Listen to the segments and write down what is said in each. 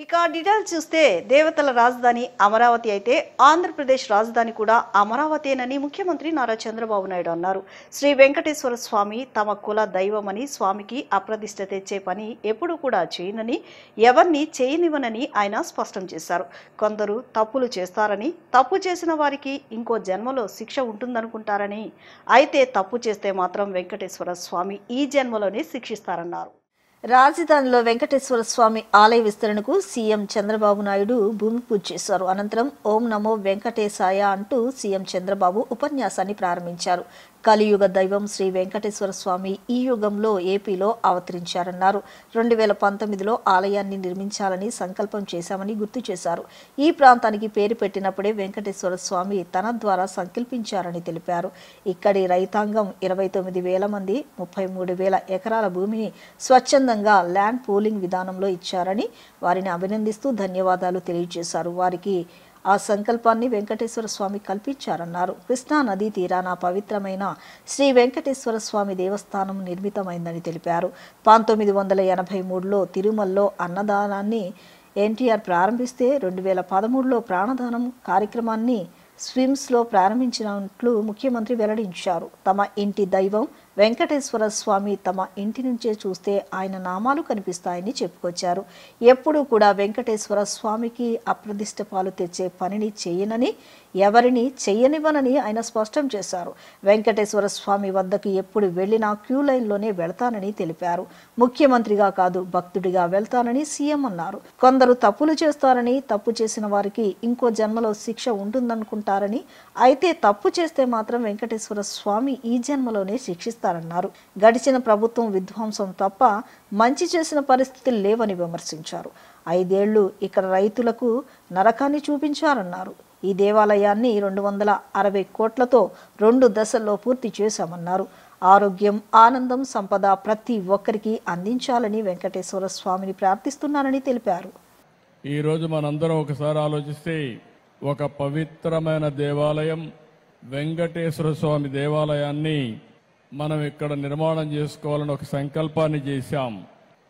ఇక డీటెయిల్స్ చూస్తే దేవతల రాజధాని అమరావతి అయితే ఆంధ్రప్రదేశ్ రాజధాని కూడా అమరావతేనని ముఖ్యమంత్రి నారా చంద్రబాబు నాయుడు అన్నారు. శ్రీ వెంకటేశ్వర స్వామి తమ కుల దైవమని, స్వామికి అప్రదిష్ట తెచ్చే పని ఎప్పుడూ కూడా చేయనని, ఎవరిని చేయనివ్వనని ఆయన స్పష్టం చేశారు. కొందరు తప్పులు చేస్తారని, తప్పు చేసిన వారికి ఇంకో జన్మలో శిక్ష ఉంటుందనుకుంటారని, అయితే తప్పు చేస్తే మాత్రం వెంకటేశ్వర స్వామి ఈ జన్మలోనే శిక్షిస్తారన్నారు. రాజధానిలో వెంకటేశ్వర స్వామి ఆలయ విస్తరణకు సీఎం చంద్రబాబు నాయుడు భూమి పూజ చేశారు. అనంతరం ఓం నమో వెంకటేశాయ అంటూ సీఎం చంద్రబాబు ఉపన్యాసాన్ని ప్రారంభించారు. కలియుగ దైవం శ్రీ వెంకటేశ్వర స్వామి ఈ యుగంలో ఏపీలో అవతరించారన్నారు. 2019లో ఆలయాన్ని నిర్మించాలని సంకల్పం చేశామని గుర్తు చేశారు. ఈ ప్రాంతానికి పేరు పెట్టినప్పుడే వెంకటేశ్వర స్వామి తన ద్వారా సంకల్పించారని తెలిపారు. ఇక్కడి రైతాంగం 29,000 మంది 33,000 ఎకరాల భూమిని స్వచ్ఛందంగా ల్యాండ్ పూలింగ్ విధానంలో ఇచ్చారని వారిని అభినందిస్తూ ధన్యవాదాలు తెలియజేశారు. వారికి ఆ సంకల్పాన్ని వెంకటేశ్వర స్వామి కల్పించారన్నారు. కృష్ణా నదీ తీరాన పవిత్రమైన శ్రీ వెంకటేశ్వర స్వామి దేవస్థానం నిర్మితమైందని తెలిపారు. 1983లో తిరుమలలో అన్నదానాన్ని ఎన్టీఆర్ ప్రారంభిస్తే 2013లో ప్రాణదానం కార్యక్రమాన్ని స్విమ్స్లో ప్రారంభించినట్లు ముఖ్యమంత్రి వెల్లడించారు. తమ ఇంటి దైవం వెంకటేశ్వర స్వామి తమ ఇంటి నుంచే చూస్తే ఆయన నామాలు కనిపిస్తాయని చెప్పుకొచ్చారు. ఎప్పుడూ కూడా వెంకటేశ్వర స్వామికి అప్రదిష్ట పాలు తెచ్చే పనిని చేయనని, ఎవరిని చెయ్యనివ్వనని ఆయన స్పష్టం చేశారు. వెంకటేశ్వర స్వామి వద్దకు ఎప్పుడు వెళ్లినా క్యూ లైన్లోనే వెళ్తానని తెలిపారు. ముఖ్యమంత్రిగా కాదు భక్తుడిగా వెళ్తానని సీఎం అన్నారు. కొందరు తప్పులు చేస్తారని, తప్పు చేసిన వారికి ఇంకో జన్మలో శిక్ష ఉంటుందనుకుంటారని, అయితే తప్పు చేస్తే మాత్రం వెంకటేశ్వర స్వామి ఈ జన్మలోనే శిక్షిస్తారన్నారు. గడిచిన ప్రభుత్వం విధ్వంసం తప్ప మంచి చేసిన పరిస్థితులు లేవని విమర్శించారు. 5 ఏళ్లు ఇక్కడ రైతులకు నరకాన్ని చూపించారన్నారు. ఈ దేవాలయాన్ని 260 కోట్లతో 2 దశల్లో పూర్తి చేశామన్నారు. ఆరోగ్యం, ఆనందం, సంపద ప్రతి ఒక్కరికి అందించాలని వెంకటేశ్వర స్వామిని ప్రార్థిస్తున్నానని తెలిపారు. ఈరోజు మనందరం ఒకసారి ఆలోచిస్తే ఒక పవిత్రమైన దేవాలయం వెంకటేశ్వర స్వామి దేవాలయాన్ని మనం ఇక్కడ నిర్మాణం చేసుకోవాలని ఒక సంకల్పాన్ని చేశాం.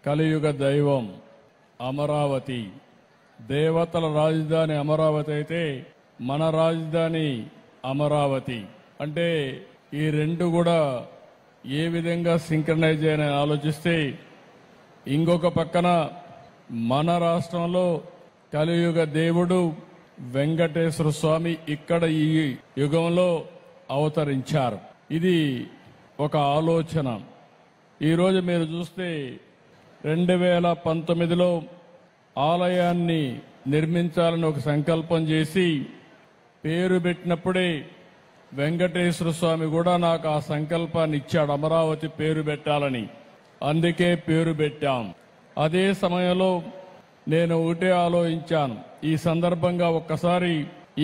కలియుగ దైవం అమరావతి, దేవతల రాజధాని అమరావతి అయితే మన రాజధాని అమరావతి. అంటే ఈ రెండు కూడా ఏ విధంగా సింక్రనైజ్ అయ్యాయని ఆలోచిస్తే, ఇంకొక పక్కన మన రాష్ట్రంలో కలియుగ దేవుడు వెంకటేశ్వర స్వామి ఇక్కడ ఈ యుగంలో అవతరించారు. ఇది ఒక ఆలోచన. ఈరోజు మీరు చూస్తే 2019లో ఆలయాన్ని నిర్మించాలని ఒక సంకల్పం చేసి పేరు పెట్టినప్పుడే వెంకటేశ్వర స్వామి కూడా నాకు ఆ సంకల్పాన్ని ఇచ్చాడు, అమరావతి పేరు పెట్టాలని. అందుకే పేరు పెట్టాం. అదే సమయంలో నేను ఒకటే ఆలోచించాను, ఈ సందర్భంగా ఒక్కసారి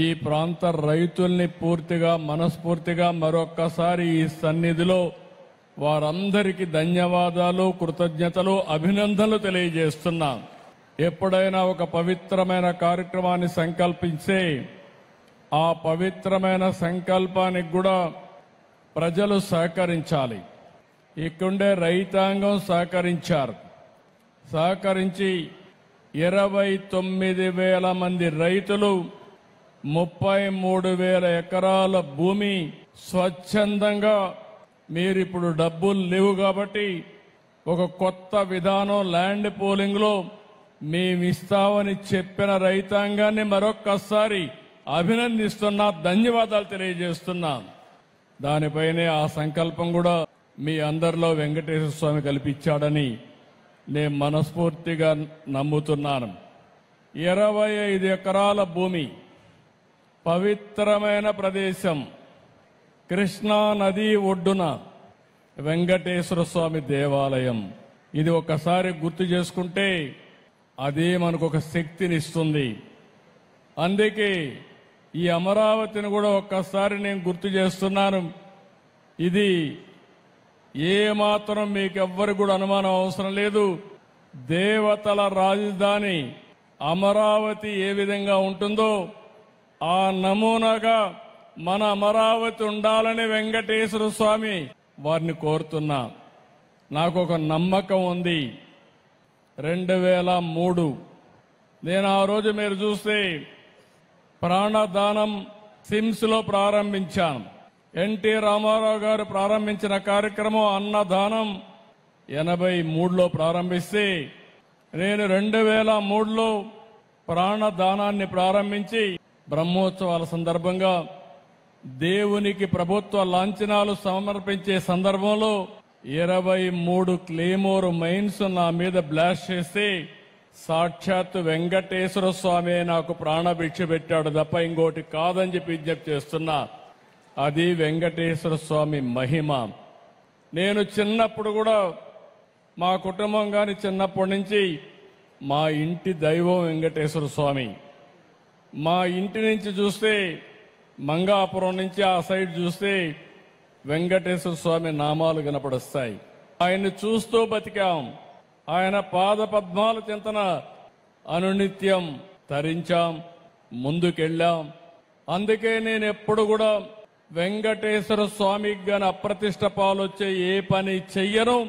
ఈ ప్రాంత రైతుల్ని పూర్తిగా మనస్ఫూర్తిగా మరొక్కసారి ఈ సన్నిధిలో వారందరికీ ధన్యవాదాలు, కృతజ్ఞతలు, అభినందనలు తెలియజేస్తున్నాను. ఎప్పుడైనా ఒక పవిత్రమైన కార్యక్రమాన్ని సంకల్పిస్తే ఆ పవిత్రమైన సంకల్పానికి కూడా ప్రజలు సహకరించాలి. ఇక్కడుండే రైతాంగం సహకరించి 29,000 మంది రైతులు 33,000 ఎకరాల భూమి స్వచ్ఛందంగా, మీరిప్పుడు డబ్బులు లేవు కాబట్టి ఒక కొత్త విధానం ల్యాండ్ పూలింగ్లో మేమిస్తామని చెప్పిన రైతాంగాన్ని మరొక్కసారి అభినందిస్తున్నా, ధన్యవాదాలు తెలియజేస్తున్నా. దానిపైనే ఆ సంకల్పం కూడా మీ అందరిలో వెంకటేశ్వర స్వామి కల్పించాడని నేను మనస్ఫూర్తిగా నమ్ముతున్నాను. 25 ఎకరాల భూమి, పవిత్రమైన ప్రదేశం, కృష్ణా నది ఒడ్డున వెంకటేశ్వర స్వామి దేవాలయం. ఇది ఒక్కసారి గుర్తు చేసుకుంటే అదే మనకు ఒక శక్తినిస్తుంది. అందుకే ఈ అమరావతిని కూడా ఒక్కసారి నేను గుర్తు చేస్తున్నాను. ఇది ఏ మాత్రం మీకెవ్వరు కూడా అనుమానం అవసరం లేదు. దేవతల రాజధాని అమరావతి ఏ విధంగా ఉంటుందో ఆ నమూనాగా మన అమరావతి ఉండాలని వెంకటేశ్వర స్వామి వారిని కోరుతున్నా. నాకు ఒక నమ్మకం ఉంది. 2003 నేను ఆ రోజు మీరు చూస్తే ప్రాణదానం సిమ్స్ లో ప్రారంభించాను. ఎన్టీ రామారావు గారు ప్రారంభించిన కార్యక్రమం అన్నదానం 83లో ప్రారంభిస్తే నేను 2003లో ప్రాణదానాన్ని ప్రారంభించి బ్రహ్మోత్సవాల సందర్భంగా దేవునికి ప్రభుత్వ లాంఛనాలు సమర్పించే సందర్భంలో 23 క్లేమోర్ మైన్స్ నా మీద బ్లాస్ట్ చేస్తే సాక్షాత్ వెంకటేశ్వర స్వామి నాకు ప్రాణభిక్ష పెట్టాడు తప్ప ఇంకోటి కాదని చెప్పి విజ్ఞప్తి చేస్తున్నా. అది వెంకటేశ్వర స్వామి మహిమ. నేను చిన్నప్పుడు కూడా మా కుటుంబం గాని చిన్నప్పటి నుంచి మా ఇంటి దైవం వెంకటేశ్వర స్వామి. మా ఇంటి నుంచి చూస్తే మంగాపురం నుంచి ఆ సైడ్ చూస్తే వెంకటేశ్వర స్వామి నామాలు కనపడొస్తాయి. ఆయన్ని చూస్తూ బతికాం. ఆయన పాద పద్మాల చింతన అనునిత్యం తరించాం, ముందుకెళ్ళాం. అందుకే నేను ఎప్పుడు కూడా వెంకటేశ్వర స్వామికి గాని అప్రతిష్ట పాలొచ్చే ఏ పని చెయ్యను,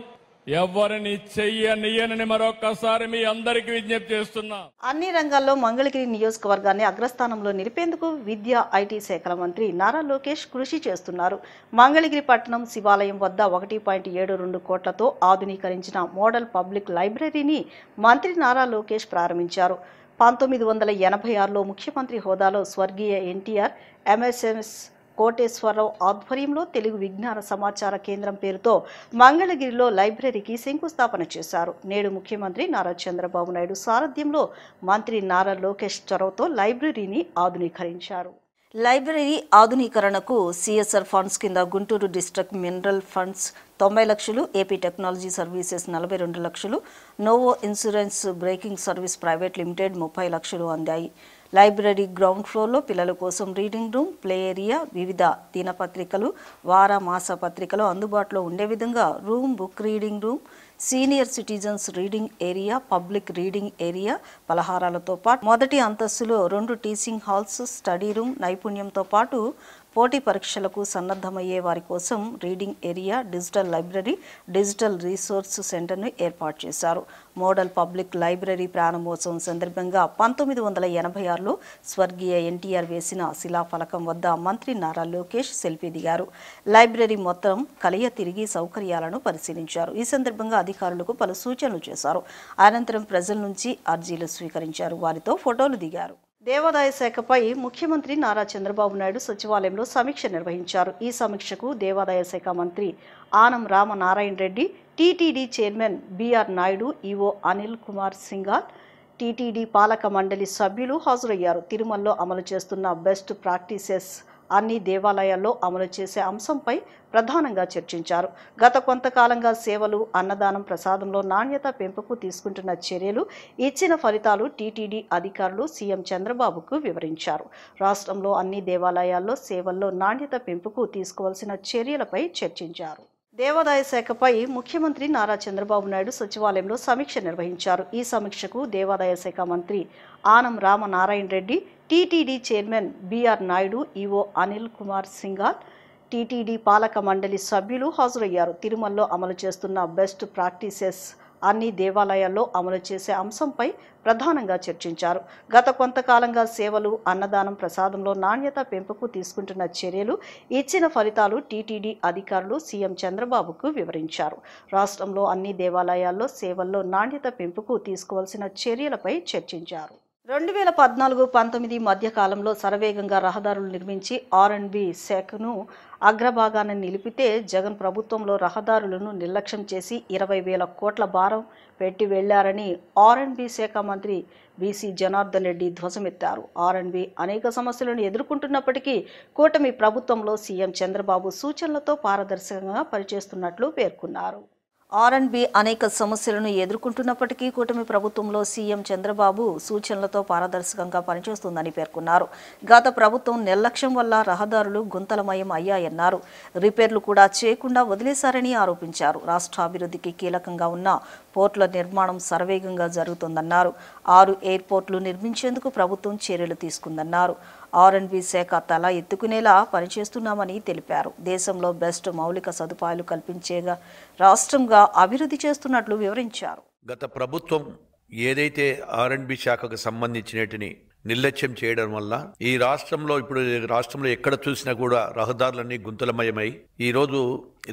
ఎవరిని చెయ్యనియనని మరొక్కసారి మీ అందరికీ విజ్ఞప్తి చేస్తున్నా. అన్ని రంగాల్లో మంగళగిరి నియోజకవర్గాన్ని అగ్రస్థానంలో నిలిపేందుకు విద్యా ఐటీ శాఖల మంత్రి నారా లోకేష్ కృషి చేస్తున్నారు. మంగళగిరి పట్టణం శివాలయం వద్ద 1.72 కోట్లతో ఆధునీకరించిన మోడల్ పబ్లిక్ లైబ్రరీని మంత్రి నారా లోకేష్ ప్రారంభించారు. 1986లో ముఖ్యమంత్రి హోదాలో స్వర్గీయ ఎన్టీఆర్ ఎంఎస్ఎంఎస్ కోటేశ్వరరావు ఆధ్వర్యంలో తెలుగు విజ్ఞాన సమాచార కేంద్రం పేరుతో మంగళగిరిలో లైబ్రరీకి శంకుస్థాపన చేశారు. నేడు ముఖ్యమంత్రి నారా చంద్రబాబు నాయుడు సారథ్యంలో మంత్రి నారా లోకేష్ చొరవతో లైబ్రరీని ఆధునీకరించారు. లైబ్రరీ ఆధునీకరణకు సిఎస్ఆర్ ఫండ్స్ కింద గుంటూరు డిస్ట్రిక్ట్ మినరల్ ఫండ్స్ 90 లక్షలు, ఏపీ టెక్నాలజీ సర్వీసెస్ 42 లక్షలు, novo insurance breaking service private limited 30 లక్షలు అందాయి. లైబ్రరీ గ్రౌండ్ ఫ్లోర్లో పిల్లల కోసం రీడింగ్ రూమ్, ప్లే ఏరియా, వివిధ దినపత్రికలు, వార మాస పత్రికలు అందుబాటులో ఉండే విధంగా room, book reading room, senior citizens reading area, public reading area, పలహారాలతో పాటు మొదటి అంతస్తులో 2 టీచింగ్ హాల్స్, స్టడీ రూమ్, నైపుణ్యంతో పాటు పోటీ పరీక్షలకు సన్నద్ధమయ్యే వారి కోసం reading area, digital library, digital resource సెంటర్ను ఏర్పాటు చేశారు. మోడల్ పబ్లిక్ లైబ్రరీ ప్రారంభోత్సవం సందర్భంగా 1986లో స్వర్గీయ ఎన్టీఆర్ వేసిన శిలాఫలకం వద్ద మంత్రి నారా లోకేష్ సెల్ఫీ దిగారు. లైబ్రరీ మొత్తం కలియ తిరిగి సౌకర్యాలను పరిశీలించారు. ఈ సందర్భంగా అధికారులకు పలు సూచనలు చేశారు. అనంతరం ప్రజల నుంచి అర్జీలు స్వీకరించారు. వారితో ఫోటోలు దిగారు. దేవాదాయ శాఖపై ముఖ్యమంత్రి నారా చంద్రబాబు నాయుడు సచివాలయంలో సమీక్ష నిర్వహించారు. ఈ సమీక్షకు దేవాదాయ శాఖ మంత్రి Anam Ramanarayana Reddy, TTD chairman B R Naidu, EO Anil Kumar Singhal, TTD పాలక మండలి సభ్యులు హాజరయ్యారు. తిరుమలలో అమలు చేస్తున్న బెస్ట్ ప్రాక్టీసెస్ అన్ని దేవాలయాల్లో అమలు చేసే అంశంపై ప్రధానంగా చర్చించారు. గత కొంతకాలంగా సేవలు, అన్నదానం, ప్రసాదంలో నాణ్యత పెంపుకు తీసుకుంటున్న చర్యలు, ఇచ్చిన ఫలితాలు టీటీడీ అధికారులు సీఎం చంద్రబాబుకు వివరించారు. రాష్ట్రంలో అన్ని దేవాలయాల్లో సేవల్లో నాణ్యత పెంపుకు తీసుకోవాల్సిన చర్యలపై చర్చించారు. దేవాదాయ శాఖపై ముఖ్యమంత్రి నారా చంద్రబాబు నాయుడు సచివాలయంలో సమీక్ష నిర్వహించారు. ఈ సమీక్షకు దేవాదాయ శాఖ మంత్రి Anam Ramanarayana Reddy, TTD chairman B R Naidu, EO Anil Kumar Singhal, TTD పాలక మండలి సభ్యులు హాజరయ్యారు. తిరుమలలో అమలు చేస్తున్న బెస్ట్ ప్రాక్టీసెస్ అన్ని దేవాలయాల్లో అమలు చేసే అంశంపై ప్రధానంగా చర్చించారు. గత కొంతకాలంగా సేవలు, అన్నదానం, ప్రసాదంలో నాణ్యత పెంపుకు తీసుకుంటున్న చర్యలు, ఇచ్చిన ఫలితాలు టీటీడీ అధికారులు సీఎం చంద్రబాబుకు వివరించారు. రాష్ట్రంలో అన్ని దేవాలయాల్లో సేవల్లో నాణ్యత పెంపుకు తీసుకోవాల్సిన చర్యలపై చర్చించారు. 2014-19 మధ్య కాలంలో శరవేగంగా రహదారులు నిర్మించి ఆర్&బి శాఖను అగ్రభాగాన నిలిపితే జగన్ ప్రభుత్వంలో రహదారులను నిర్లక్ష్యం చేసి 20,000 కోట్ల భారం పెట్టి వెళ్లారని ఆర్&బి శాఖ మంత్రి బీసీ జనార్దన్ రెడ్డి ధ్వజమెత్తారు. ఆర్&బి అనేక సమస్యలను ఎదుర్కొంటున్నప్పటికీ కూటమి ప్రభుత్వంలో సీఎం చంద్రబాబు సూచనలతో పారదర్శకంగా పనిచేస్తున్నట్లు పేర్కొన్నారు. ఆర్&బి అనేక సమస్యలను ఎదుర్కొంటున్నప్పటికీ కూటమి ప్రభుత్వంలో సీఎం చంద్రబాబు సూచనలతో పారదర్శకంగా పనిచేస్తుందని పేర్కొన్నారు. గత ప్రభుత్వం నిర్లక్ష్యం వల్ల రహదారులు గుంతలమయం అయ్యాయన్నారు. రిపేర్లు కూడా చేయకుండా వదిలేశారని ఆరోపించారు. రాష్ట్ర అభివృద్ధికి కీలకంగా ఉన్న పోర్టుల నిర్మాణం శరవేగంగా జరుగుతోందన్నారు. 6 ఎయిర్పోర్టులు నిర్మించేందుకు ప్రభుత్వం చర్యలు తీసుకుందన్నారు. ఆర్&బి శాఖ తల ఎత్తుకునేలా పనిచేస్తున్నామని తెలిపారు. దేశంలో బెస్ట్ మౌలిక సదుపాయాలు కల్పించేగా రాష్ట్రంగా అభివృద్ధి చేస్తున్నట్లు వివరించారు. గత ప్రభుత్వం ఏదైతే R&B శాఖకు సంబంధించినటిని నిర్లక్ష్యం చేయడం వల్ల ఈ రాష్ట్రంలో ఎక్కడ చూసినా కూడా రహదారులన్నీ గుంతలమయమై ఈరోజు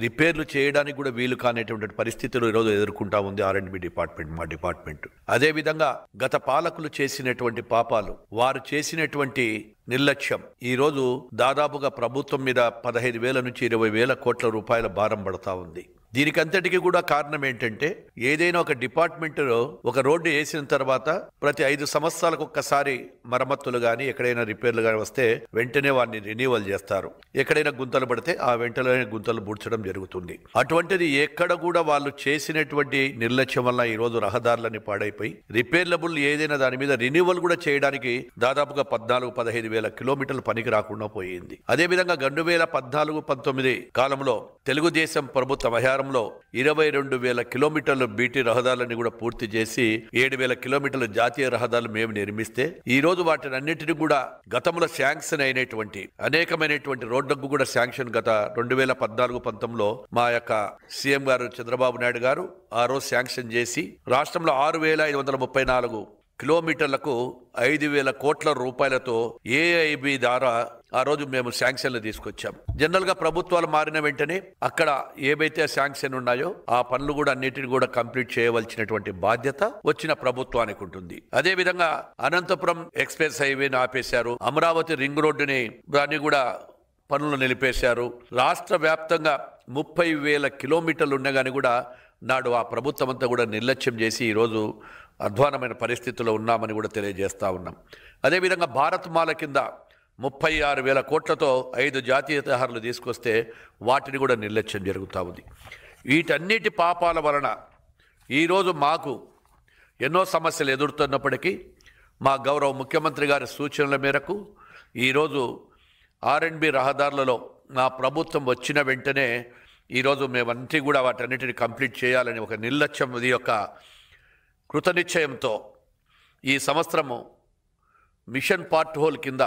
రిపేర్లు చేయడానికి కూడా వీలు కానిటువంటి పరిస్థితులు ఈరోజు ఎదుర్కొంటా ఉంది R&B డిపార్ట్మెంట్, మా డిపార్ట్మెంట్. అదేవిధంగా గత పాలకులు చేసినటువంటి పాపాలు, వారు చేసినటువంటి నిర్లక్ష్యం ఈరోజు దాదాపుగా ప్రభుత్వం మీద 15,000 నుంచి 20,000 కోట్ల రూపాయల భారం పడతా ఉంది. దీనికంతటికి కూడా కారణం ఏంటంటే, ఏదైనా ఒక డిపార్ట్మెంట్లో ఒక రోడ్డు వేసిన తర్వాత ప్రతి 5 సంవత్సరాలకు ఒక్కసారి మరమ్మతులు కానీ ఎక్కడైనా రిపేర్లు కానీ వస్తే వెంటనే వారిని రెన్యూవల్ చేస్తారు. ఎక్కడైనా గుంతలు పడితే ఆ వెంటనే గుంతలు పూడ్చడం జరుగుతుంది. అటువంటిది ఎక్కడ కూడా వాళ్ళు చేసినటువంటి నిర్లక్ష్యం వల్ల ఈరోజు రహదారులన్నీ పాడైపోయి రిపేర్లబుల్ ఏదైనా దాని మీద రెన్యూవల్ కూడా చేయడానికి దాదాపుగా 14-15,000 కిలోమీటర్లు పనికి రాకుండా పోయింది. అదేవిధంగా 2014-19 కాలంలో తెలుగుదేశం ప్రభుత్వం హయాంలో 22,000 కిలోమీటర్లు బీటీ రహదారులని కూడా పూర్తి చేసి 7,000 కిలోమీటర్ల జాతీయ రహదారులు మేము నిర్మిస్తే ఈ రోజు వాటిని అన్నిటిని కూడా గతంలో శాంక్షన్ అయినటువంటి అనేకమైనటువంటి రోడ్లకు కూడా శాంక్షన్ గత 2014-19లో మా యొక్క సీఎం గారు చంద్రబాబు నాయుడు గారు ఆ రోజు శాంక్షన్ చేసి రాష్ట్రంలో 6,534 కిలోమీటర్లకు 5,000 కోట్ల రూపాయలతో AIB ద్వారా ఆ రోజు మేము శాంక్షన్లు తీసుకొచ్చాం. జనరల్ గా ప్రభుత్వాలు మారిన వెంటనే అక్కడ ఏవైతే శాంక్షన్ ఉన్నాయో ఆ పనులు కూడా అన్నిటిని కూడా కంప్లీట్ చేయవలసినటువంటి బాధ్యత వచ్చిన ప్రభుత్వానికి ఉంటుంది. అదే విధంగా అనంతపురం ఎక్స్ప్రెస్ హైవేని ఆపేశారు, అమరావతి రింగ్ రోడ్డుని దాన్ని కూడా పనులు నిలిపేశారు. రాష్ట్ర వ్యాప్తంగా 30,000 కిలోమీటర్లు ఉండగాని కూడా నాడు ఆ ప్రభుత్వం అంతా కూడా నిర్లక్ష్యం చేసి ఈరోజు అధ్వానమైన పరిస్థితుల్లో ఉన్నామని కూడా తెలియజేస్తా ఉన్నాం. అదేవిధంగా భారత్ మాల కింద 36,000 కోట్లతో 5 జాతీయ రహదారులు తీసుకొస్తే వాటిని కూడా నిర్లక్ష్యం జరుగుతూ ఉంది. వీటన్నిటి పాపాల వలన ఈరోజు మాకు ఎన్నో సమస్యలు ఎదురుతున్నప్పటికీ మా గౌరవ ముఖ్యమంత్రి గారి సూచనల మేరకు ఈరోజు R&B రహదారులలో మా ప్రభుత్వం వచ్చిన వెంటనే ఈరోజు మేమంతా కూడా వాటన్నిటిని కంప్లీట్ చేయాలని ఒక నిర్లక్ష్యం యొక్క కృతనిశ్చయంతో ఈ సంవత్సరము మిషన్ పార్ట్ హోల్ కింద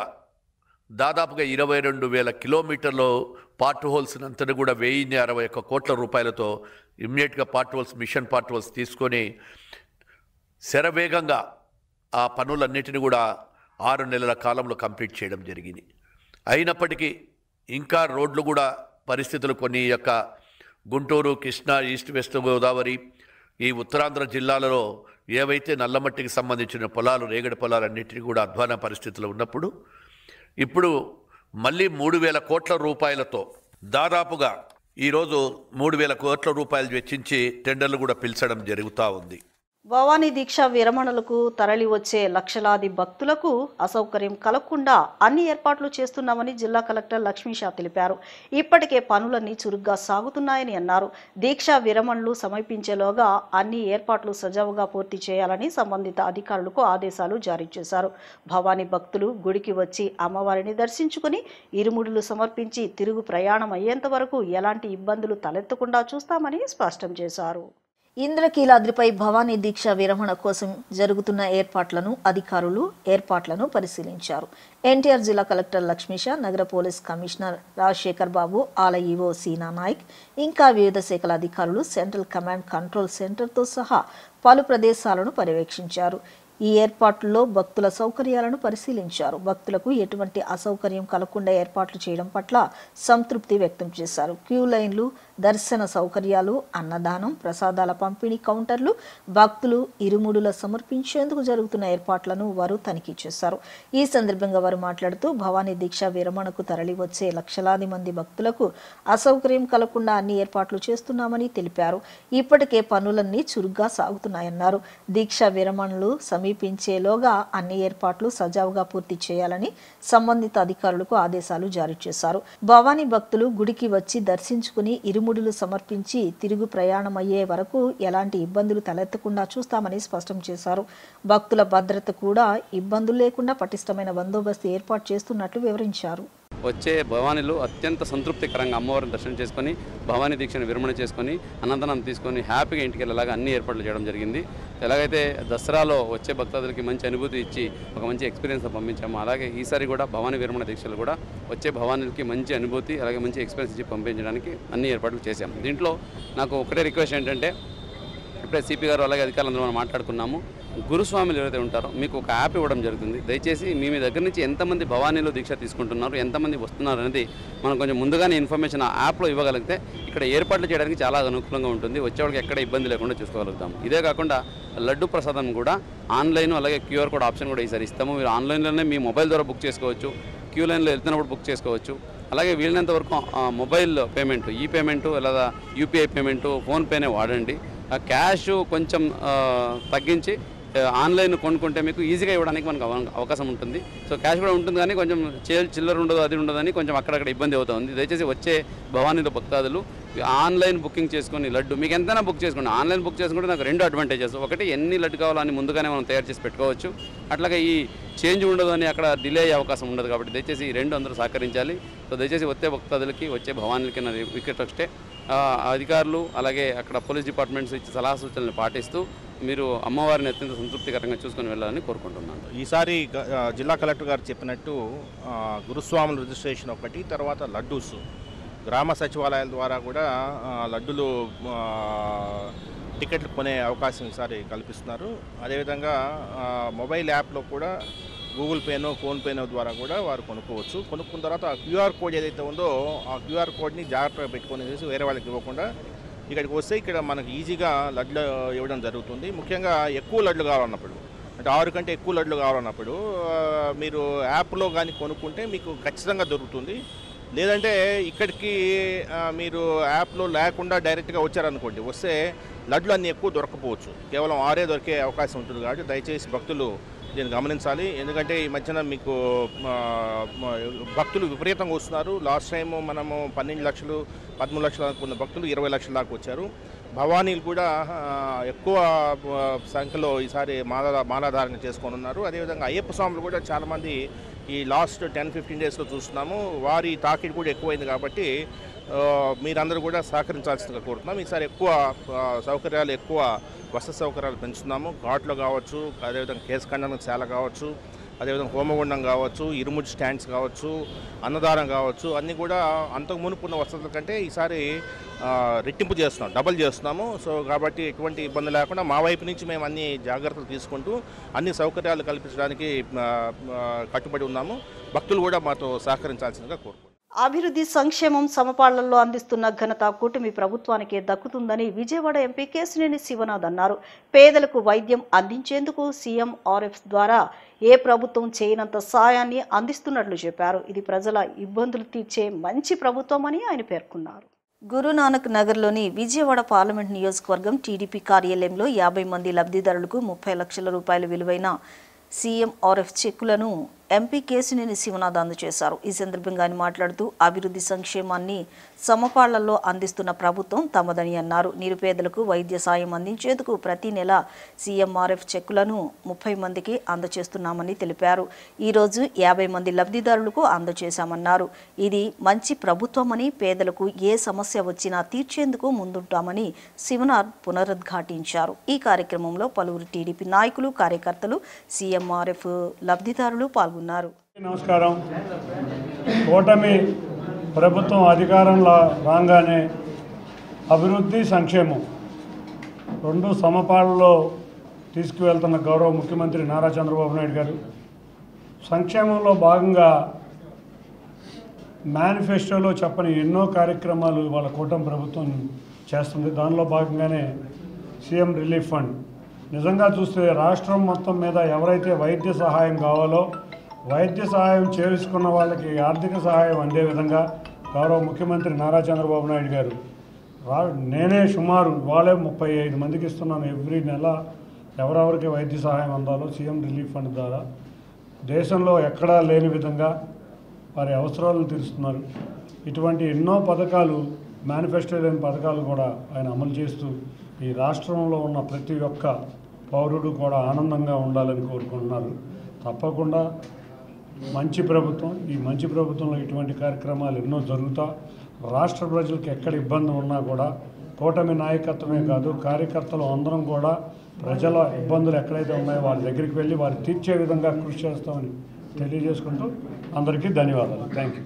దాదాపుగా 22,000 కిలోమీటర్లు పార్ట్ హోల్స్ అంతటి కూడా 1,061 కోట్ల రూపాయలతో ఇమ్మీడియట్గా మిషన్ పార్ట్ హోల్స్ తీసుకొని శరవేగంగా ఆ పనులన్నిటిని కూడా 6 నెలల కాలంలో కంప్లీట్ చేయడం జరిగింది. అయినప్పటికీ ఇంకా రోడ్లు కూడా పరిస్థితులు కొన్ని యొక్క గుంటూరు, కృష్ణా, ఈస్ట్ వెస్ట్ గోదావరి ఈ ఉత్తరాంధ్ర జిల్లాలలో ఏవైతే నల్లమట్టికి సంబంధించిన పొలాలు, రేగడి పొలాలన్నింటినీ కూడా అధ్వాన పరిస్థితుల్లో ఉన్నప్పుడు ఇప్పుడు మళ్ళీ 3,000 కోట్ల రూపాయలతో దాదాపుగా ఈరోజు 3,000 కోట్ల రూపాయలు వెచ్చించి టెండర్లు కూడా పిలిచడం జరుగుతూ ఉంది. భవానీ దీక్ష విరమణలకు తరలి వచ్చే లక్షలాది భక్తులకు అసౌకర్యం కలగకుండా అన్ని ఏర్పాట్లు చేస్తున్నామని జిల్లా కలెక్టర్ లక్ష్మీషా తెలిపారు. ఇప్పటికే పనులన్నీ చురుగ్గా సాగుతున్నాయని అన్నారు. దీక్ష విరమణలు సమీపించేలోగా అన్ని ఏర్పాట్లు సజావుగా పూర్తి చేయాలని సంబంధిత అధికారులకు ఆదేశాలు జారీ చేశారు. భవానీ భక్తులు గుడికి వచ్చి అమ్మవారిని దర్శించుకుని ఇరుముడులు సమర్పించి తిరుగు ప్రయాణం అయ్యేంత వరకు ఎలాంటి ఇబ్బందులు తలెత్తకుండా చూస్తామని స్పష్టం చేశారు. ఇంద్రకీలాద్రిపై భవానీ దీక్ష విరమణ కోసం జరుగుతున్న ఏర్పాట్లను పరిశీలించారు. ఎన్టీఆర్ జిల్లా కలెక్టర్ లక్ష్మీషా, నగర పోలీస్ కమిషనర్ రాజశేఖర్ బాబు, ఆలయ ఈవో సీనా నాయక్, ఇంకా వివిధ శాఖల అధికారులు సెంట్రల్ కమాండ్ కంట్రోల్ సెంటర్తో సహా పలు ప్రదేశాలను పర్యవేక్షించారు. ఈ ఏర్పాట్లలో భక్తుల సౌకర్యాలను పరిశీలించారు. భక్తులకు ఎటువంటి అసౌకర్యం కలగకుండా ఏర్పాట్లు చేయడం పట్ల సంతృప్తి వ్యక్తం చేశారు. క్యూ లైన్లు, దర్శన సౌకర్యాలు, అన్నదానం, ప్రసాదాల పంపిణీ కౌంటర్లు, భక్తులు ఇరుముడుల సమర్పించేందుకు జరుగుతున్న ఏర్పాట్లను వారు తనిఖీ చేశారు. ఈ సందర్భంగా వారు మాట్లాడుతూ భవానీ దీక్ష విరమణకు తరలి వచ్చే లక్షలాది మంది భక్తులకు అసౌకర్యం కలగకుండా అన్ని ఏర్పాట్లు చేస్తున్నామని తెలిపారు. ఇప్పటికే పనులన్నీ చురుగ్గా సాగుతున్నాయన్నారు. దీక్ష విరమణలు సమీపించేలోగా అన్ని ఏర్పాట్లు సజావుగా పూర్తి చేయాలని సంబంధిత అధికారులకు ఆదేశాలు జారీ చేశారు. భవానీ భక్తులు గుడికి వచ్చి దర్శించుకుని ఇరుముడులు సమర్పించి తిరుగు ప్రయాణం అయ్యే వరకు ఎలాంటి ఇబ్బందులు తలెత్తకుండా చూస్తామని స్పష్టం చేశారు. భక్తుల భద్రత కూడా ఇబ్బందులు లేకుండా పటిష్టమైన బందోబస్తు ఏర్పాటు చేస్తున్నట్లు వివరించారు. వచ్చే భవానీలు అత్యంత సంతృప్తికరంగా అమ్మవారిని దర్శనం చేసుకొని భవానీ దీక్షను విరమణ చేసుకొని అనంతరం తీసుకొని హ్యాపీగా ఇంటికి వెళ్ళేలాగా అన్ని ఏర్పాట్లు చేయడం జరిగింది. ఎలాగైతే దసరాలో వచ్చే భక్తులకి మంచి అనుభూతి ఇచ్చి ఒక మంచి ఎక్స్పీరియన్స్ పంపించాము, అలాగే ఈసారి కూడా భవానీ విరమణ దీక్షలు కూడా వచ్చే భవానీలకి మంచి అనుభూతి అలాగే మంచి ఎక్స్పీరియన్స్ ఇచ్చి పంపించడానికి అన్ని ఏర్పాట్లు చేశాము. దీంట్లో నాకు ఒకటే రిక్వెస్ట్ ఏంటంటే, ఇప్పుడే సిపి గారు అలాగే అధికారులందరూ మనం మాట్లాడుకున్నాము, గురుస్వాములు ఎవరైతే ఉంటారో మీకు ఒక యాప్ ఇవ్వడం జరుగుతుంది. దయచేసి మీ దగ్గర నుంచి ఎంతమంది భవానీలో దీక్ష తీసుకుంటున్నారు, ఎంతమంది వస్తున్నారు అనేది మనం కొంచెం ముందుగానే ఇన్ఫర్మేషన్ ఆ యాప్లో ఇవ్వగలిగితే ఇక్కడ ఏర్పాట్లు చేయడానికి చాలా అనుకూలంగా ఉంటుంది. వచ్చేవాళ్ళకి ఎక్కడ ఇబ్బంది లేకుండా చూసుకోగలుగుతాం. ఇదే కాకుండా లడ్డు ప్రసాదం కూడా ఆన్లైన్ అలాగే క్యూఆర్ కోడ్ ఆప్షన్ కూడా ఈసారి ఇస్తాము. మీరు ఆన్లైన్లోనే మీ మొబైల్ ద్వారా బుక్ చేసుకోవచ్చు, క్యూ లైన్లో వెళ్తున్నప్పుడు బుక్ చేసుకోవచ్చు. అలాగే వీలైనంత వరకు మొబైల్ పేమెంట్, ఈ పేమెంటు లేదా యూపీఐ పేమెంటు, ఫోన్పేనే వాడండి. క్యాష్ కొంచెం తగ్గించి ఆన్లైన్ కొనుక్కుంటే మీకు ఈజీగా ఇవ్వడానికి మనకు అవకాశం ఉంటుంది. సో క్యాష్ కూడా ఉంటుంది కానీ కొంచెం చిల్లర ఉండదు, అది ఉండదని కొంచెం అక్కడక్కడ ఇబ్బంది అవుతుంది. దయచేసి వచ్చే భవానీలో భక్తాదులు ఆన్లైన్ బుకింగ్ చేసుకుని లడ్డు మీకు ఎంతైనా బుక్ చేసుకోండి. ఆన్లైన్ బుక్ చేసుకుంటే నాకు 2 అడ్వాంటేజెస్. ఒకటి, ఎన్ని లడ్డు కావాలని ముందుగానే మనం తయారు చేసి పెట్టుకోవచ్చు. అట్లాగే ఈ చేంజ్ ఉండదు అని అక్కడ డిలే అయ్యే అవకాశం ఉండదు. కాబట్టి దయచేసి ఈ 2 అందరూ సహకరించాలి. సో దయచేసి వచ్చే భక్తాదులకి, వచ్చే భవానీలకి నా రిక్వెస్ట్ అధికారులు అలాగే అక్కడ పోలీస్ డిపార్ట్మెంట్స్ ఇచ్చే సలహా సూచనలు పాటిస్తూ మీరు అమ్మవారిని అత్యంత సంతృప్తికరంగా చూసుకొని వెళ్ళాలని కోరుకుంటున్నాను. ఈసారి జిల్లా కలెక్టర్ గారు చెప్పినట్టు గురుస్వాముల రిజిస్ట్రేషన్ ఒకటి, తర్వాత లడ్డూస్ గ్రామ సచివాలయాల ద్వారా కూడా లడ్డులు టికెట్లు కొనే అవకాశం ఈసారి కల్పిస్తున్నారు. అదేవిధంగా మొబైల్ యాప్లో కూడా గూగుల్ పేనో ఫోన్పేనో ద్వారా కూడా వారు కొనుక్కోవచ్చు. కొనుక్కున్న తర్వాత ఆ క్యూఆర్ కోడ్ ఏదైతే ఉందో ఆ క్యూఆర్ కోడ్ని జాగ్రత్తగా పెట్టుకొని వేరే వాళ్ళకి ఇవ్వకుండా ఇక్కడికి వస్తే ఇక్కడ మనకు ఈజీగా లడ్లు ఇవ్వడం జరుగుతుంది. ముఖ్యంగా ఎక్కువ లడ్లు కావాలన్నప్పుడు, అంటే 6 కంటే ఎక్కువ లడ్లు కావాలన్నప్పుడు మీరు యాప్లో కానీ కొనుక్కుంటే మీకు ఖచ్చితంగా దొరుకుతుంది. లేదంటే ఇక్కడికి మీరు యాప్లో లేకుండా డైరెక్ట్గా వచ్చారనుకోండి, వస్తే లడ్లు అన్నీ ఎక్కువ దొరకపోవచ్చు, కేవలం 6 దొరికే అవకాశం ఉంటుంది. కాబట్టి దయచేసి భక్తులు దీన్ని గమనించాలి. ఎందుకంటే ఈ మధ్యన మీకు భక్తులు విపరీతంగా వస్తున్నారు. లాస్ట్ టైం మనము 12 లక్షలు 13 లక్షలు అనుకున్న భక్తులు 20 లక్షల దాకా వచ్చారు. భవానీలు కూడా ఎక్కువ సంఖ్యలో ఈసారి మాలాధారణ చేసుకొని ఉన్నారు. అదేవిధంగా అయ్యప్ప స్వాములు కూడా చాలామంది ఈ లాస్ట్ 10-15 డేస్లో చూస్తున్నాము. వారి తాకిడి కూడా ఎక్కువైంది. కాబట్టి మీరందరూ కూడా సహకరించాల్సిందిగా కోరుతున్నాం. ఈసారి ఎక్కువ సౌకర్యాలు, ఎక్కువ వసతి సౌకర్యాలు పెంచుతున్నాము. ఘాట్లో కావచ్చు, అదేవిధంగా కేసు ఖండన శాల కావచ్చు, అదేవిధంగా హోమగుండం కావచ్చు, ఇరుముడి స్టాండ్స్ కావచ్చు, అన్నదానం కావచ్చు, అన్నీ కూడా అంతకు మునుపున్న వసతుల కంటే ఈసారి రెట్టింపు చేస్తున్నాం, డబల్ చేస్తున్నాము. సో కాబట్టి ఎటువంటి ఇబ్బంది లేకుండా మా వైపు నుంచి మేము అన్ని జాగ్రత్తలు తీసుకుంటూ అన్ని సౌకర్యాలు కల్పించడానికి కట్టుబడి ఉన్నాము. భక్తులు కూడా మాతో సహకరించాల్సిందిగా కోరుకుంటున్నాం. అభివృద్ధి సంక్షేమం సమపాళ్లలో అందిస్తున్న ఘనత కూటమి ప్రభుత్వానికే దక్కుతుందని విజయవాడ ఎంపీ కేశినేని శివనాథ్ అన్నారు. పేదలకు వైద్యం అందించేందుకు సీఎంఆర్ఎఫ్ ద్వారా ఏ ప్రభుత్వం చేయనంత సాయాన్ని అందిస్తున్నట్లు చెప్పారు. ఇది ప్రజల ఇబ్బందులు తీర్చే మంచి ప్రభుత్వం అని ఆయన పేర్కొన్నారు. గురునానక్ నగర్లోని విజయవాడ పార్లమెంట్ నియోజకవర్గం టీడీపీ కార్యాలయంలో 50 మంది లబ్ధిదారులకు 30 లక్షల రూపాయల విలువైన సీఎంఆర్ఎఫ్ చెక్కులను ఎంపీ కేశినేని శివనాథ్ అందజేశారు. ఈ సందర్భంగా ఆయన మాట్లాడుతూ అభివృద్ధి సంక్షేమాన్ని సమపాళ్లలో అందిస్తున్న ప్రభుత్వం తమదని అన్నారు. నిరుపేదలకు వైద్య సాయం అందించేందుకు ప్రతి నెల సీఎంఆర్ఎఫ్ చెక్కులను 30 మందికి అందజేస్తున్నామని తెలిపారు. ఈరోజు 50 మంది లబ్ధిదారులకు అందజేశామన్నారు. ఇది మంచి ప్రభుత్వమని, పేదలకు ఏ సమస్య వచ్చినా తీర్చేందుకు ముందుంటామని శివనాథ్ పునరుద్ఘాటించారు. ఈ కార్యక్రమంలో పలువురు టీడీపీ నాయకులు, కార్యకర్తలు, సీఎంఆర్ఎఫ్ లబ్ధిదారులు పాల్గొన్నారు. నమస్కారం. కూటమి ప్రభుత్వం అధికారంలో రాగానే అభివృద్ధి, సంక్షేమం 2 సమపాళ్లలో తీసుకువెళ్తున్న గౌరవ ముఖ్యమంత్రి నారా చంద్రబాబు నాయుడు గారు సంక్షేమంలో భాగంగా మేనిఫెస్టోలో చెప్పని ఎన్నో కార్యక్రమాలు వాళ్ళ కూటమి ప్రభుత్వం చేస్తుంది. దానిలో భాగంగానే సీఎం రిలీఫ్ ఫండ్ నిజంగా చూస్తే రాష్ట్రం మొత్తం మీద ఎవరైతే వైద్య సహాయం కావాలో వైద్య సహాయం చేసుకున్న వాళ్ళకి ఆర్థిక సహాయం అందే విధంగా గౌరవ ముఖ్యమంత్రి నారా చంద్రబాబు నాయుడు గారు నేనే సుమారు వాళ్ళే 35 మందికి ఇస్తున్నాను. ఎవ్రీ నెల ఎవరెవరికి వైద్య సహాయం అందాలో సీఎం రిలీఫ్ ఫండ్ ద్వారా దేశంలో ఎక్కడా లేని విధంగా వారి అవసరాలను తీరుస్తున్నారు. ఇటువంటి ఎన్నో పథకాలు, మేనిఫెస్టో లేని పథకాలు కూడా ఆయన అమలు చేస్తూ ఈ రాష్ట్రంలో ఉన్న ప్రతి ఒక్క పౌరుడు కూడా ఆనందంగా ఉండాలని కోరుకుంటున్నారు. తప్పకుండా మంచి ప్రభుత్వం, ఈ మంచి ప్రభుత్వంలో ఇటువంటి కార్యక్రమాలు ఎన్నో జరుగుతా రాష్ట్ర ప్రజలకు ఎక్కడ ఇబ్బంది ఉన్నా కూడా కూటమి నాయకత్వమే కాదు, కార్యకర్తలు అందరం కూడా ప్రజల ఇబ్బందులు ఎక్కడైతే ఉన్నాయో వారి దగ్గరికి వెళ్ళి వారు తీర్చే విధంగా కృషి చేస్తామని తెలియజేసుకుంటూ అందరికీ ధన్యవాదాలు. Thank you.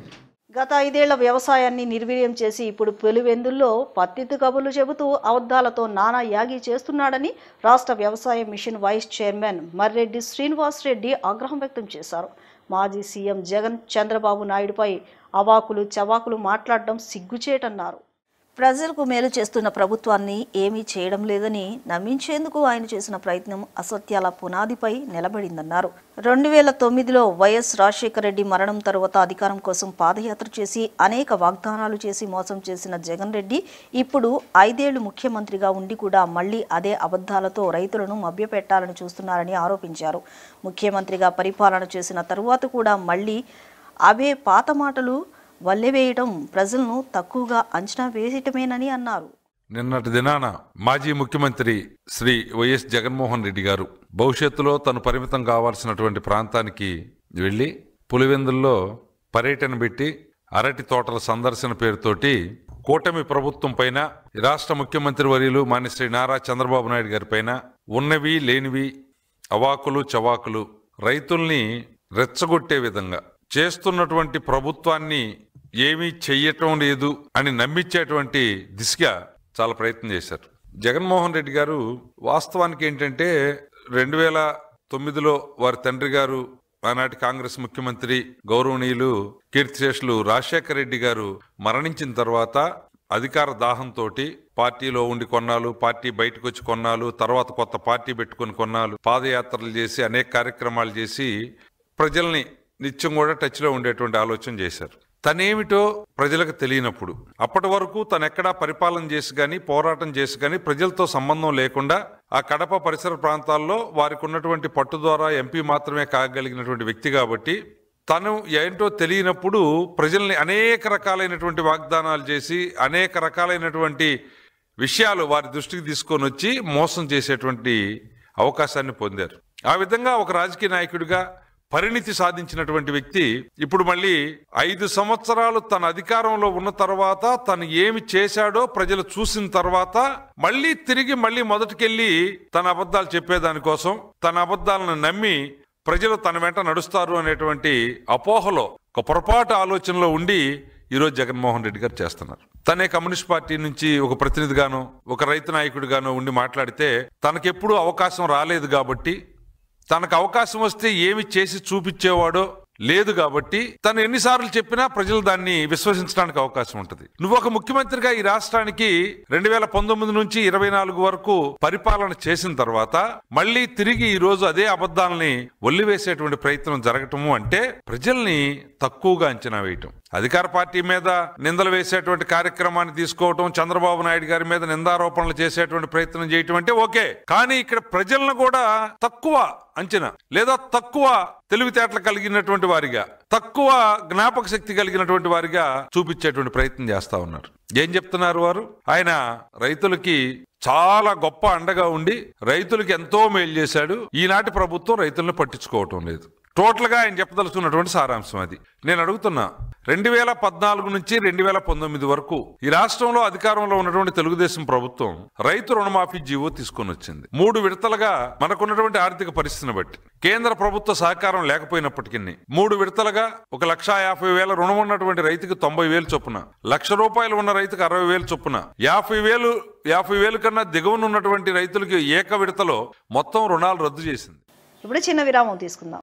గత 5 ఏళ్ల వ్యవసాయాన్ని నిర్వీర్యం చేసి ఇప్పుడు పులివెందుల్లో పత్తిత్తు కబుర్లు చెబుతూ అబద్ధాలతో నానా యాగి చేస్తున్నాడని రాష్ట్ర వ్యవసాయ mission vice chairman Marreddy Srinivas Reddy ఆగ్రహం వ్యక్తం చేశారు. మాజీ సీఎం జగన్ చంద్రబాబు నాయుడుపై అవాకులు చవాకులు మాట్లాడడం సిగ్గుచేటన్నారు. ప్రజలకు మేలు చేస్తున్న ప్రభుత్వాన్ని ఏమీ చేయడం లేదని నమ్మించేందుకు ఆయన చేసిన ప్రయత్నం అసత్యాల పునాదిపై నిలబడిందన్నారు. 2009లో వైఎస్ రాజశేఖర రెడ్డి మరణం తరువాత అధికారం కోసం పాదయాత్ర చేసి అనేక వాగ్దానాలు చేసి మోసం చేసిన జగన్ రెడ్డి ఇప్పుడు 5 ఏళ్లు ముఖ్యమంత్రిగా ఉండి కూడా మళ్లీ అదే అబద్ధాలతో రైతులను మభ్యపెట్టాలని చూస్తున్నారని ఆరోపించారు. ముఖ్యమంత్రిగా పరిపాలన చేసిన తరువాత కూడా మళ్లీ అవే పాత మాటలు వల్లెవేయడం ప్రజలను తక్కువగా అంచనా వేయటమేనని అన్నారు. నిన్నటి దినాన మాజీ ముఖ్యమంత్రి శ్రీ వైఎస్ జగన్మోహన్ రెడ్డి గారు భవిష్యత్తులో తను పరిమితం కావాల్సినటువంటి ప్రాంతానికి వెళ్లి పులివెందుల్లో పర్యటన పెట్టి అరటి తోటల సందర్శన పేరుతోటి కూటమి ప్రభుత్వం పైన రాష్ట్ర ముఖ్యమంత్రి వర్యులు మాన్య శ్రీ నారా చంద్రబాబు నాయుడు గారి పైన ఉన్నవి లేనివి అవాకులు చవాకులు రైతుల్ని రెచ్చగొట్టే విధంగా చేస్తున్నటువంటి ప్రభుత్వాన్ని ఏమీ చెయ్యటం లేదు అని నమ్మించేటువంటి దిశగా చాలా ప్రయత్నం చేశారు. జగన్మోహన్ రెడ్డి గారు వాస్తవానికి ఏంటంటే 2009లో వారి తండ్రి గారు ఆనాటి కాంగ్రెస్ ముఖ్యమంత్రి గౌరవనీయులు కీర్తిశేషులు రాజశేఖర రెడ్డి గారు మరణించిన తర్వాత అధికార దాహంతో పార్టీలో ఉండి కొన్నాళ్ళు, పార్టీ బయటకు వచ్చి కొన్నాళ్ళు, తర్వాత కొత్త పార్టీ పెట్టుకుని కొన్నాళ్ళు, పాదయాత్రలు చేసి అనేక కార్యక్రమాలు చేసి ప్రజల్ని నిత్యం కూడా టచ్లో ఉండేటువంటి ఆలోచన చేశారు. తనేమిటో ప్రజలకు తెలియనప్పుడు అప్పటి వరకు తను ఎక్కడా పరిపాలన చేసి కానీ పోరాటం చేసి కానీ ప్రజలతో సంబంధం లేకుండా ఆ కడప పరిసర ప్రాంతాల్లో వారికి ఉన్నటువంటి పట్టు ద్వారా ఎంపీ మాత్రమే కాగలిగినటువంటి వ్యక్తి కాబట్టి తను ఏంటో తెలియనప్పుడు ప్రజల్ని అనేక రకాలైనటువంటి వాగ్దానాలు చేసి అనేక రకాలైనటువంటి విషయాలు వారి దృష్టికి తీసుకొని వచ్చి మోసం చేసేటువంటి అవకాశాన్ని పొందారు. ఆ విధంగా ఒక రాజకీయ నాయకుడిగా పరిణితి సాధించినటువంటి వ్యక్తి ఇప్పుడు మళ్ళీ 5 సంవత్సరాలు తన అధికారంలో ఉన్న తర్వాత తను ఏమి చేశాడో ప్రజలు చూసిన తర్వాత మళ్ళీ మొదటికెళ్ళి తన అబద్ధాలు చెప్పేదానికోసం తన అబద్ధాలను నమ్మి ప్రజలు తన వెంట నడుస్తారు అనేటువంటి అపోహలో ఒక పొరపాటు ఆలోచనలో ఉండి ఈరోజు జగన్మోహన్ రెడ్డి గారు చేస్తున్నారు. తనే కమ్యూనిస్ట్ పార్టీ నుంచి ఒక ప్రతినిధిగానో ఒక రైతు నాయకుడిగానో ఉండి మాట్లాడితే తనకెప్పుడూ అవకాశం రాలేదు కాబట్టి, తనకు అవకాశం వస్తే ఏమి చేసి చూపించేవాడో లేదు కాబట్టి తను ఎన్నిసార్లు చెప్పినా ప్రజలు దాన్ని విశ్వసించడానికి అవకాశం ఉంటుంది. నువ్వు ఒక ముఖ్యమంత్రిగా ఈ రాష్ట్రానికి 2019 నుంచి 24 వరకు పరిపాలన చేసిన తర్వాత మళ్ళీ తిరిగి ఈ రోజు అదే అబద్ధాలని ఒల్లివేసేటువంటి ప్రయత్నం జరగటము అంటే ప్రజల్ని తక్కువగా అంచనా వేయటం, అధికార పార్టీ మీద నిందలు వేసేటువంటి కార్యక్రమాన్ని తీసుకోవటం, చంద్రబాబు నాయుడు గారి మీద నిందారోపణలు చేసేటువంటి ప్రయత్నం చేయటం అంటే ఓకే. కానీ ఇక్కడ ప్రజలను కూడా తక్కువ అంచనా లేదా తక్కువ తెలివితేటలు కలిగినటువంటి వారిగా, తక్కువ జ్ఞాపక శక్తి కలిగినటువంటి వారిగా చూపించేటువంటి ప్రయత్నం చేస్తా ఉన్నారు. ఏం చెప్తున్నారు వారు? ఆయన రైతులకి చాలా గొప్ప అండగా ఉండి రైతులకి ఎంతో మేలు చేశాడు, ఈనాటి ప్రభుత్వం రైతులను పట్టించుకోవటం లేదు. టోటల్ గా ఆయన చెప్పదలుచుకున్నటువంటి సారాంశం అది. నేను అడుగుతున్నా, 2014 నుంచి 2019 వరకు ఈ రాష్ట్రంలో అధికారంలో ఉన్నటువంటి తెలుగుదేశం ప్రభుత్వం రైతు రుణమాఫీ జీవో తీసుకొని వచ్చింది. 3 విడతలుగా మనకున్నటువంటి ఆర్థిక పరిస్థితిని బట్టి కేంద్ర ప్రభుత్వ సహకారం లేకపోయినప్పటికీ 3 విడతలుగా 1,50,000 రుణం ఉన్నటువంటి రైతుకి 90,000 చొప్పున, ₹1,00,000 ఉన్న రైతుకి 60,000 చొప్పున, 50,000 కన్నా దిగువన ఉన్నటువంటి రైతులకి ఏక విడతలో మొత్తం రుణాలు రద్దు చేసింది. ఇప్పుడు చిన్న విరామం తీసుకుందాం.